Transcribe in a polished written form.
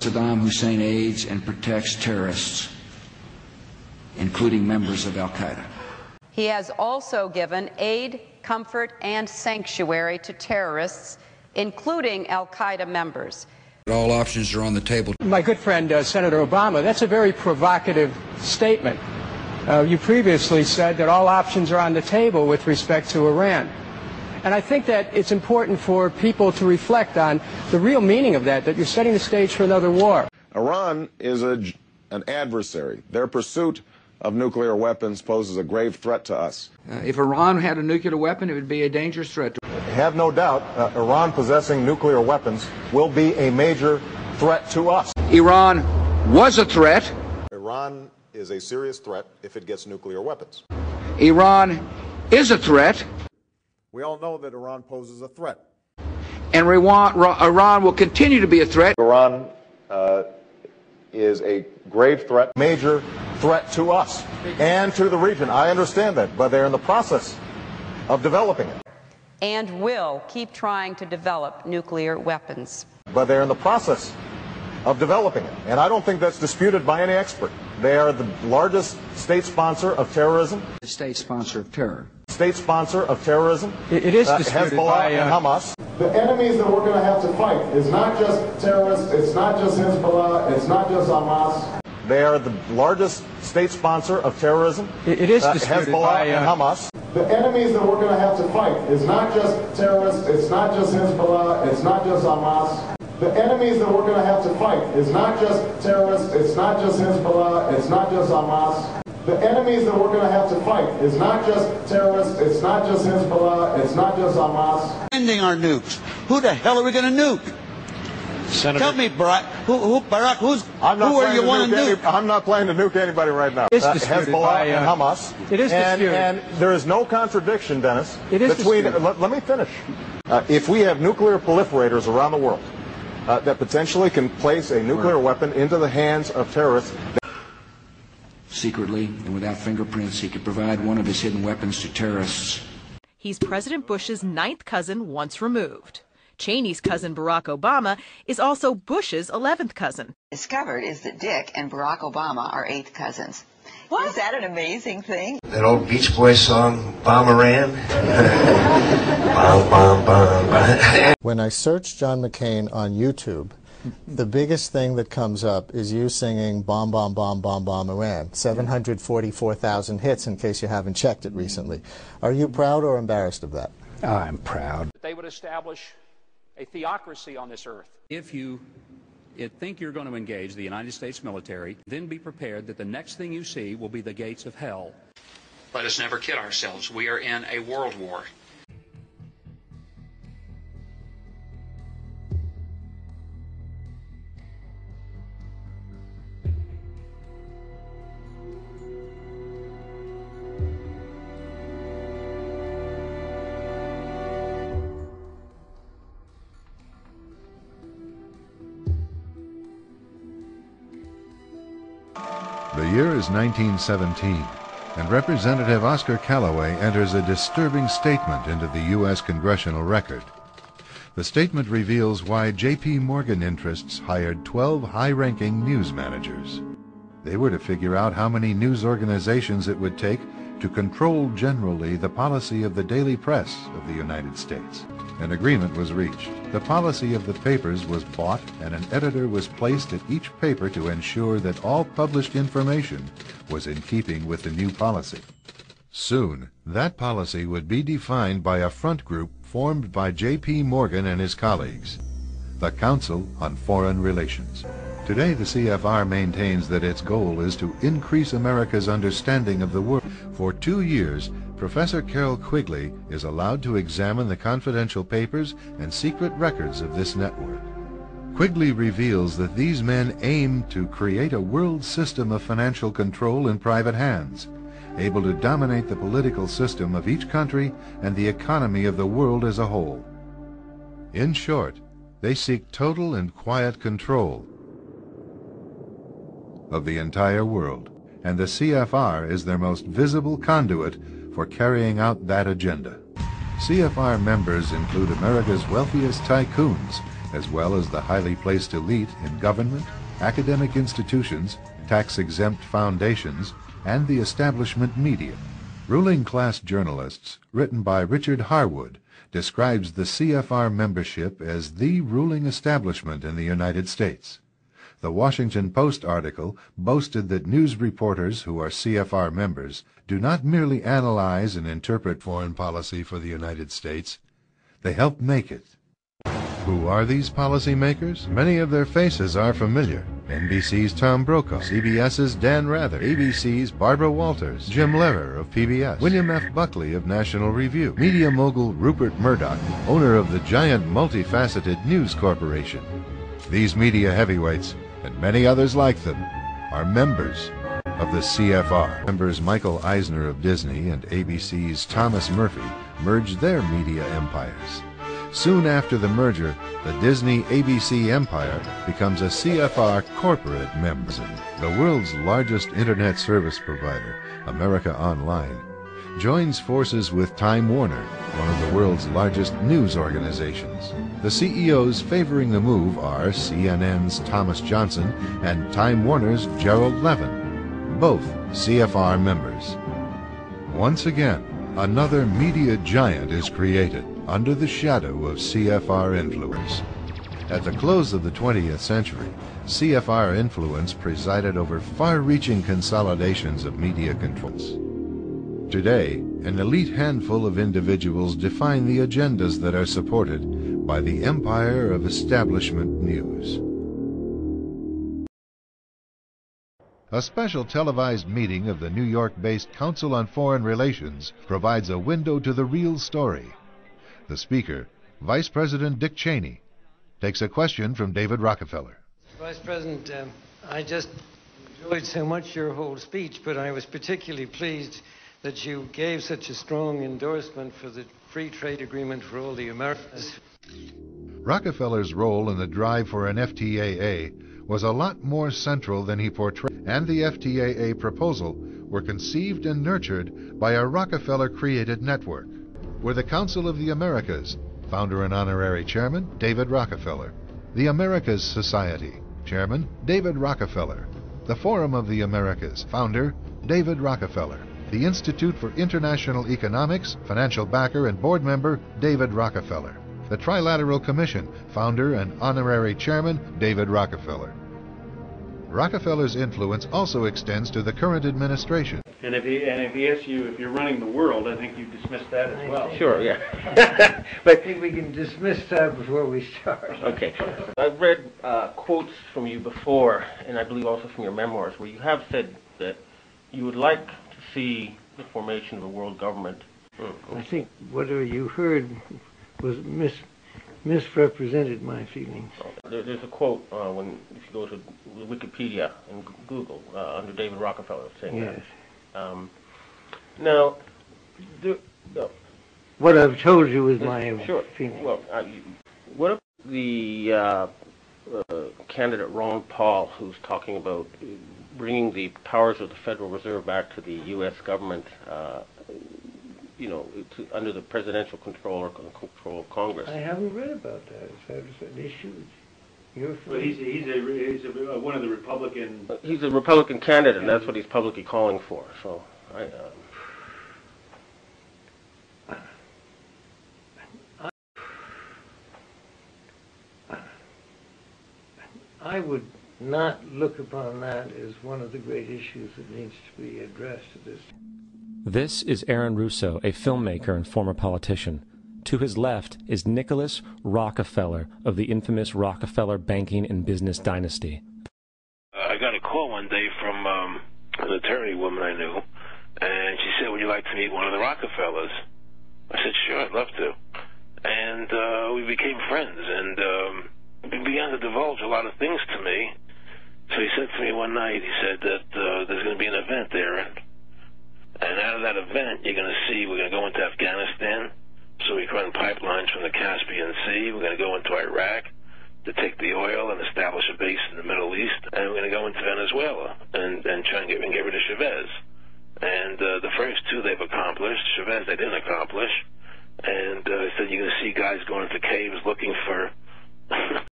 Saddam Hussein aids and protects terrorists, including members of al-Qaeda. He has also given aid, comfort, and sanctuary to terrorists, including al-Qaeda members. All options are on the table. My good friend, Senator Obama, that's a very provocative statement. You previously said that all options are on the table with respect to Iran. And I think that it's important for people to reflect on the real meaning of that you're setting the stage for another war. Iran is an adversary. Their pursuit of nuclear weapons poses a grave threat to us. If Iran had a nuclear weapon, it would be a dangerous threat. Have no doubt, Iran possessing nuclear weapons will be a major threat to us. Iran was a threat. Iran is a serious threat if it gets nuclear weapons. Iran is a threat. We all know that Iran poses a threat. And Iran will continue to be a threat. Iran is a grave threat, major threat to us and to the region. I understand that, but they're in the process of developing it. And will keep trying to develop nuclear weapons. But they're in the process of developing it, and I don't think that's disputed by any expert. They are the largest state sponsor of terrorism. The state sponsor of terror. State sponsor of terrorism. It is disputed Hezbollah by and Hamas. The enemies that we're going to have to fight is not just terrorists, it's not just Hezbollah, it's not just Hamas. They are the largest state sponsor of terrorism. It is disputed Hezbollah by and Hamas. The enemies that we're going to have to fight is not just terrorists, it's not just Hezbollah, it's not just Hamas. The enemies that we're going to have to fight is not just terrorists, it's not just Hezbollah, it's not just Hamas. The enemies that we're going to have to fight is not just terrorists, it's not just Hezbollah, it's not just Hamas. Ending our nukes. Who the hell are we going to nuke? Senator, tell me, Barack, who are you want to nuke? I'm not planning to nuke anybody right now. It's disputed Hezbollah by, and Hamas. It is disputed. And there is no contradiction, Dennis, it is between... disputed. Let me finish. If we have nuclear proliferators around the world that potentially can place a nuclear weapon into the hands of terrorists... Secretly and without fingerprints, he could provide one of his hidden weapons to terrorists. He's President Bush's 9th cousin once removed. Cheney's cousin Barack Obama is also Bush's 11th cousin. Discovered is that Dick and Barack Obama are 8th cousins. What? Is that an amazing thing? That old Beach Boys song, Bomberan? Bom, bom, bom, bom. When I search John McCain on YouTube, the biggest thing that comes up is you singing Bomb, Bomb, Bomb, Bomb, Bomb, Iran. 744,000 hits, in case you haven't checked it recently. Are you proud or embarrassed of that? I'm proud. They would establish a theocracy on this earth. If you think you're going to engage the United States military, then be prepared that the next thing you see will be the gates of hell. Let us never kid ourselves. We are in a world war. The year is 1917, and Representative Oscar Callaway enters a disturbing statement into the U.S. congressional record. The statement reveals why J.P. Morgan interests hired 12 high-ranking news managers. They were to figure out how many news organizations it would take to control generally the policy of the daily press of the United States. An agreement was reached. The policy of the papers was bought, and an editor was placed at each paper to ensure that all published information was in keeping with the new policy. Soon, that policy would be defined by a front group formed by J.P. Morgan and his colleagues, the Council on Foreign Relations. Today, the CFR maintains that its goal is to increase America's understanding of the world. For 2 years, Professor Carroll Quigley is allowed to examine the confidential papers and secret records of this network. Quigley reveals that these men aim to create a world system of financial control in private hands, able to dominate the political system of each country and the economy of the world as a whole. In short, they seek total and quiet control of the entire world, and the CFR is their most visible conduit for carrying out that agenda. CFR members include America's wealthiest tycoons, as well as the highly placed elite in government, academic institutions, tax-exempt foundations, and the establishment media. Ruling Class Journalists, written by Richard Harwood, describes the CFR membership as the ruling establishment in the United States. The Washington Post article boasted that news reporters who are CFR members do not merely analyze and interpret foreign policy for the United States, they help make it. Who are these policymakers? Many of their faces are familiar. NBC's Tom Brokaw, CBS's Dan Rather, ABC's Barbara Walters, Jim Lehrer of PBS, William F. Buckley of National Review, media mogul Rupert Murdoch, owner of the giant multifaceted News Corporation. These media heavyweights, and many others like them, are members of the CFR. Members Michael Eisner of Disney and ABC's Thomas Murphy merged their media empires. Soon after the merger, the Disney-ABC empire becomes a CFR corporate member. The world's largest internet service provider, America Online, joins forces with Time Warner, one of the world's largest news organizations. The CEOs favoring the move are CNN's Thomas Johnson and Time Warner's Gerald Levin, both CFR members. Once again, another media giant is created under the shadow of CFR influence. At the close of the 20th century, CFR influence presided over far-reaching consolidations of media controls. Today, an elite handful of individuals define the agendas that are supported by the empire of establishment news. A special televised meeting of the New York-based Council on Foreign Relations provides a window to the real story. The speaker, Vice President Dick Cheney, takes a question from David Rockefeller. Vice President, I just enjoyed so much your whole speech, but I was particularly pleased that you gave such a strong endorsement for the free trade agreement for all the Americas. Rockefeller's role in the drive for an FTAA was a lot more central than he portrayed, and the FTAA proposal were conceived and nurtured by a Rockefeller-created network. Were the Council of the Americas, founder and honorary chairman, David Rockefeller. The Americas Society, chairman, David Rockefeller. The Forum of the Americas, founder, David Rockefeller. The Institute for International Economics, financial backer and board member, David Rockefeller. The Trilateral Commission, founder and honorary chairman, David Rockefeller. Rockefeller's influence also extends to the current administration. And if he asks you if you're running the world, I think you dismiss that as well. Sure, yeah. But I think we can dismiss that before we start. Okay. I've read quotes from you before, and I believe also from your memoirs, where you have said that you would like to see the formation of a world government. I think whatever you heard was misrepresented my feelings. There's a quote if you go to Wikipedia and Google under David Rockefeller saying yes. that. Now, what I've told you is my sure. feeling. Well, what if the candidate Ron Paul, who's talking about bringing the powers of the Federal Reserve back to the U.S. government, under the presidential control or control of Congress? I haven't read about that. Is that an issue? Well, he's one of the Republican. He's a Republican candidate, and that's what he's publicly calling for. So, I would not look upon that as one of the great issues that needs to be addressed at this time. This is Aaron Russo, a filmmaker and former politician. To his left is Nicholas Rockefeller of the infamous Rockefeller banking and business dynasty. I got a call one day from an attorney woman I knew, and she said, "Would you like to meet one of the Rockefellers?" I said, "Sure, I'd love to." And we became friends, and he began to divulge a lot of things to me. So he said to me one night, he said that there's going to be an event there, and out of that event, you're going to see we're going to go into Afghanistan. So we run pipelines from the Caspian Sea. We're going to go into Iraq to take the oil and establish a base in the Middle East. And we're going to go into Venezuela and try and get rid of Chavez. And the first two they've accomplished. Chavez they didn't accomplish. And I said you're going to see guys going into caves looking for